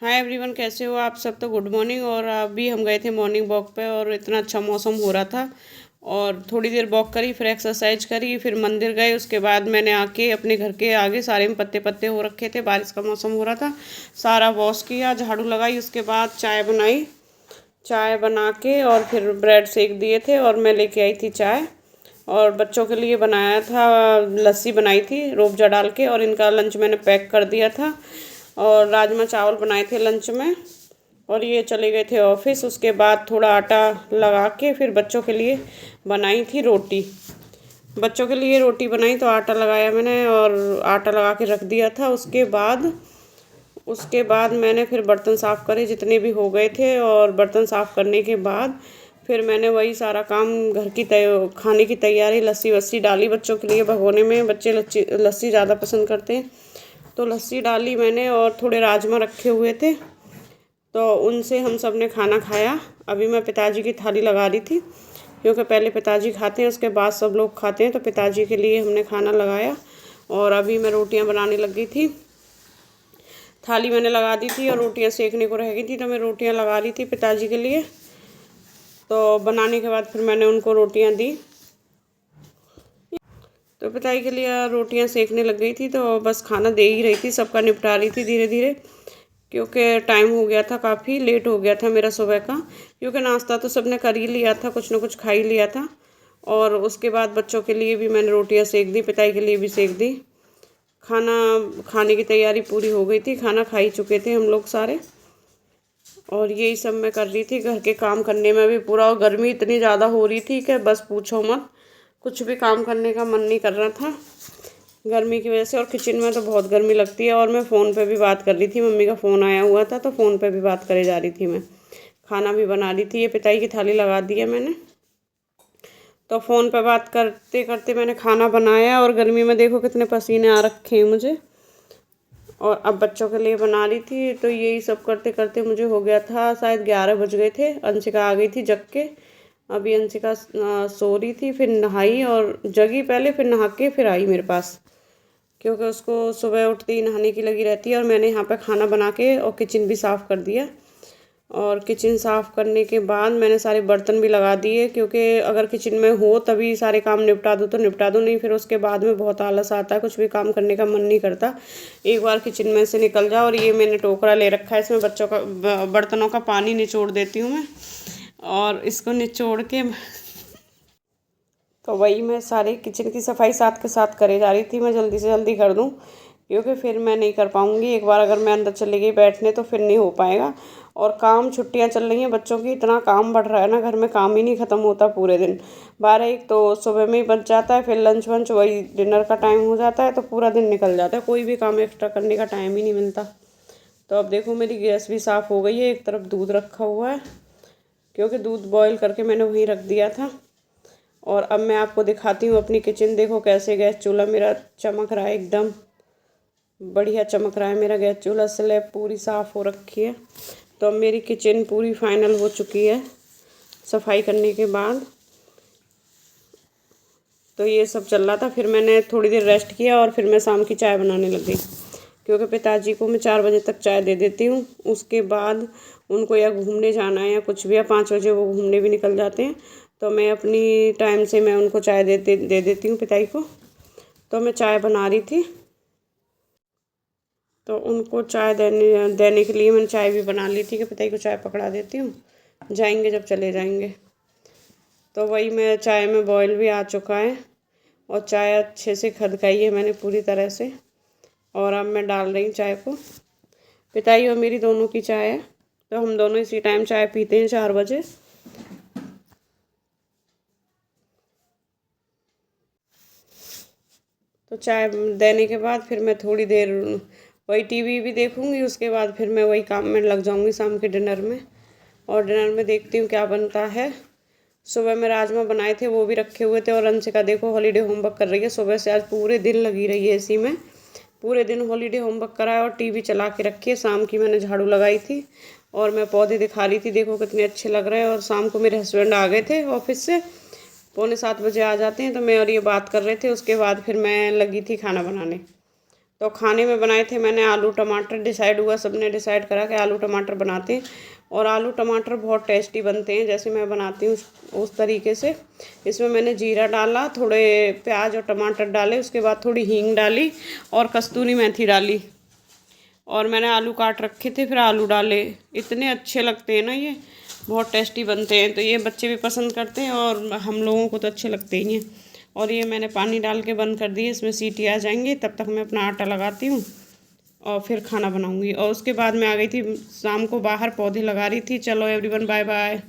Hi everyone, कैसे हो आप सब। तो गुड मॉर्निंग। और अभी हम गए थे मॉर्निंग वॉक पे और इतना अच्छा मौसम हो रहा था और थोड़ी देर वॉक करी, फिर एक्सरसाइज करी, फिर मंदिर गए। उसके बाद मैंने आके अपने घर के आगे सारे में पत्ते पत्ते हो रखे थे, बारिश का मौसम हो रहा था, सारा वॉश किया, झाड़ू लगाई। उसके बाद चाय बनाई, चाय बना के और फिर ब्रेड सेक दिए थे और मैं लेके आई थी चाय। और बच्चों के लिए बनाया था, लस्सी बनाई थी रूह अफ़ज़ा डाल के, और इनका लंच मैंने पैक कर दिया था। और राजमा चावल बनाए थे लंच में। और ये चले गए थे ऑफिस। उसके बाद थोड़ा आटा लगा के फिर बच्चों के लिए बनाई थी रोटी। बच्चों के लिए रोटी बनाई तो आटा लगाया मैंने और आटा लगा के रख दिया था। उसके बाद मैंने फिर बर्तन साफ़ करे जितने भी हो गए थे। और बर्तन साफ़ करने के बाद फिर मैंने वही सारा काम घर की खाने की तैयारी, लस्सी वस्सी डाली बच्चों के लिए भगोने में। बच्चे लस्सी ज़्यादा पसंद करते हैं तो लस्सी डाली मैंने। और थोड़े राजमा रखे हुए थे तो उनसे हम सब ने खाना खाया। अभी मैं पिताजी की थाली लगा रही थी क्योंकि पहले पिताजी खाते हैं उसके बाद सब लोग खाते हैं, तो पिताजी के लिए हमने खाना लगाया। और अभी मैं रोटियां बनाने लग गई थी। थाली मैंने लगा दी थी और रोटियां सेकने को रह गई थी तो मैं रोटियां लगा रही थी पिताजी के लिए। तो बनाने के बाद फिर मैंने उनको रोटियां दी। तो पिताजी के लिए रोटियां सेकने लग गई थी तो बस खाना दे ही रही थी, सबका निपटा रही थी धीरे धीरे, क्योंकि टाइम हो गया था, काफ़ी लेट हो गया था मेरा सुबह का। क्योंकि नाश्ता तो सबने कर ही लिया था, कुछ ना कुछ खा ही लिया था। और उसके बाद बच्चों के लिए भी मैंने रोटियां सेक दी, पिताजी के लिए भी सेक दी। खाना खाने की तैयारी पूरी हो गई थी, खाना खा ही चुके थे हम लोग सारे। और यही सब मैं कर रही थी, घर के काम करने में भी पूरा। और गर्मी इतनी ज़्यादा हो रही थी कि बस पूछो मत, कुछ भी काम करने का मन नहीं कर रहा था गर्मी की वजह से। और किचन में तो बहुत गर्मी लगती है। और मैं फ़ोन पे भी बात कर रही थी, मम्मी का फ़ोन आया हुआ था तो फ़ोन पे भी बात करे जा रही थी मैं। खाना भी बना रही थी, ये पिताई की थाली लगा दी है मैंने। तो फ़ोन पे बात करते करते मैंने खाना बनाया। और गर्मी में देखो कितने पसीने आ रखे हैं मुझे। और अब बच्चों के लिए बना रही थी तो यही सब करते करते मुझे हो गया था शायद 11 बज गए थे। अंशिका आ गई थी जग के। अभी अंशिका सो रही थी, फिर नहाई और जगी पहले, फिर नहा के फिर आई मेरे पास, क्योंकि उसको सुबह उठते ही नहाने की लगी रहती है। और मैंने यहाँ पे खाना बना के और किचन भी साफ़ कर दिया। और किचन साफ़ करने के बाद मैंने सारे बर्तन भी लगा दिए, क्योंकि अगर किचन में हो तभी सारे काम निपटा दो तो निपटा दो, नहीं फिर उसके बाद में बहुत आलस आता है, कुछ भी काम करने का मन नहीं करता एक बार किचन में से निकल जाओ। और ये मैंने टोकरा ले रखा है, इसमें बच्चों का बर्तनों का पानी निचोड़ देती हूँ मैं। और इसको निचोड़ के तो वही मैं सारे किचन की सफाई साथ के साथ करे जा रही थी, मैं जल्दी से जल्दी कर दूँ, क्योंकि फिर मैं नहीं कर पाऊँगी। एक बार अगर मैं अंदर चली गई बैठने तो फिर नहीं हो पाएगा। और काम, छुट्टियां चल रही हैं बच्चों की, इतना काम बढ़ रहा है ना घर में, काम ही नहीं ख़त्म होता पूरे दिन। 12-1 तो सुबह में ही बच जाता है, फिर लंच वंच वही डिनर का टाइम हो जाता है तो पूरा दिन निकल जाता है, कोई भी काम एक्स्ट्रा करने का टाइम ही नहीं मिलता। तो अब देखो मेरी गैस भी साफ़ हो गई है, एक तरफ दूध रखा हुआ है क्योंकि दूध बॉयल करके मैंने वहीं रख दिया था। और अब मैं आपको दिखाती हूँ अपनी किचन। देखो कैसे गैस चूल्हा मेरा चमक रहा है, एकदम बढ़िया चमक रहा है मेरा गैस चूल्हा। स्लैब पूरी साफ़ हो रखी है। तो अब मेरी किचन पूरी फाइनल हो चुकी है सफाई करने के बाद। तो ये सब चल रहा था, फिर मैंने थोड़ी देर रेस्ट किया और फिर मैं शाम की चाय बनाने लग गई, क्योंकि पिताजी को मैं 4 बजे तक चाय दे देती हूँ। उसके बाद उनको या घूमने जाना है या कुछ भी, या 5 बजे वो घूमने भी निकल जाते हैं, तो मैं अपनी टाइम से मैं उनको चाय दे देती हूँ पिताई को। तो मैं चाय बना रही थी तो उनको चाय देने देने के लिए मैंने चाय भी बना ली थी कि पिताई को चाय पकड़ा देती हूँ, जाएंगे जब चले जाएंगे। तो वही मैं चाय में बॉयल भी आ चुका है और चाय अच्छे से खदकाई है मैंने पूरी तरह से। और अब मैं डाल रही हूँ चाय को। पिताई और मेरी दोनों की चाय है तो हम दोनों इसी टाइम चाय पीते हैं, 4 बजे। तो चाय देने के बाद फिर मैं थोड़ी देर वही टीवी भी देखूंगी, उसके बाद फिर मैं वही काम में लग जाऊंगी शाम के डिनर में। और डिनर में देखती हूँ क्या बनता है। सुबह में राजमा बनाए थे वो भी रखे हुए थे। और अंशिका देखो हॉलीडे होमवर्क कर रही है, सुबह से आज पूरे दिन लगी रही है इसी में, पूरे दिन हॉलीडे होमवर्क कराया और टीवी चला के रखी है। शाम की मैंने झाड़ू लगाई थी और मैं पौधे दिखा रही थी, देखो कितने अच्छे लग रहे हैं। और शाम को मेरे हस्बैंड आ गए थे ऑफिस से, 6:45 बजे आ जाते हैं, तो मैं और ये बात कर रहे थे। उसके बाद फिर मैं लगी थी खाना बनाने। तो खाने में बनाए थे मैंने आलू टमाटर, डिसाइड हुआ, सबने डिसाइड करा कि आलू टमाटर बनाते हैं। और आलू टमाटर बहुत टेस्टी बनते हैं, जैसे मैं बनाती हूँ उस तरीके से। इसमें मैंने जीरा डाला, थोड़े प्याज और टमाटर डाले, उसके बाद थोड़ी हींग डाली और कस्तूरी मेथी डाली, और मैंने आलू काट रखे थे, फिर आलू डाले। इतने अच्छे लगते हैं ना, ये बहुत टेस्टी बनते हैं। तो ये बच्चे भी पसंद करते हैं और हम लोगों को तो अच्छे लगते ही हैं। और ये मैंने पानी डाल के बंद कर दिए, इसमें सीटी आ जाएंगी, तब तक मैं अपना आटा लगाती हूँ और फिर खाना बनाऊँगी। और उसके बाद मैं आ गई थी शाम को बाहर, पौधे लगा रही थी। चलो एवरीवन, बाय बाय।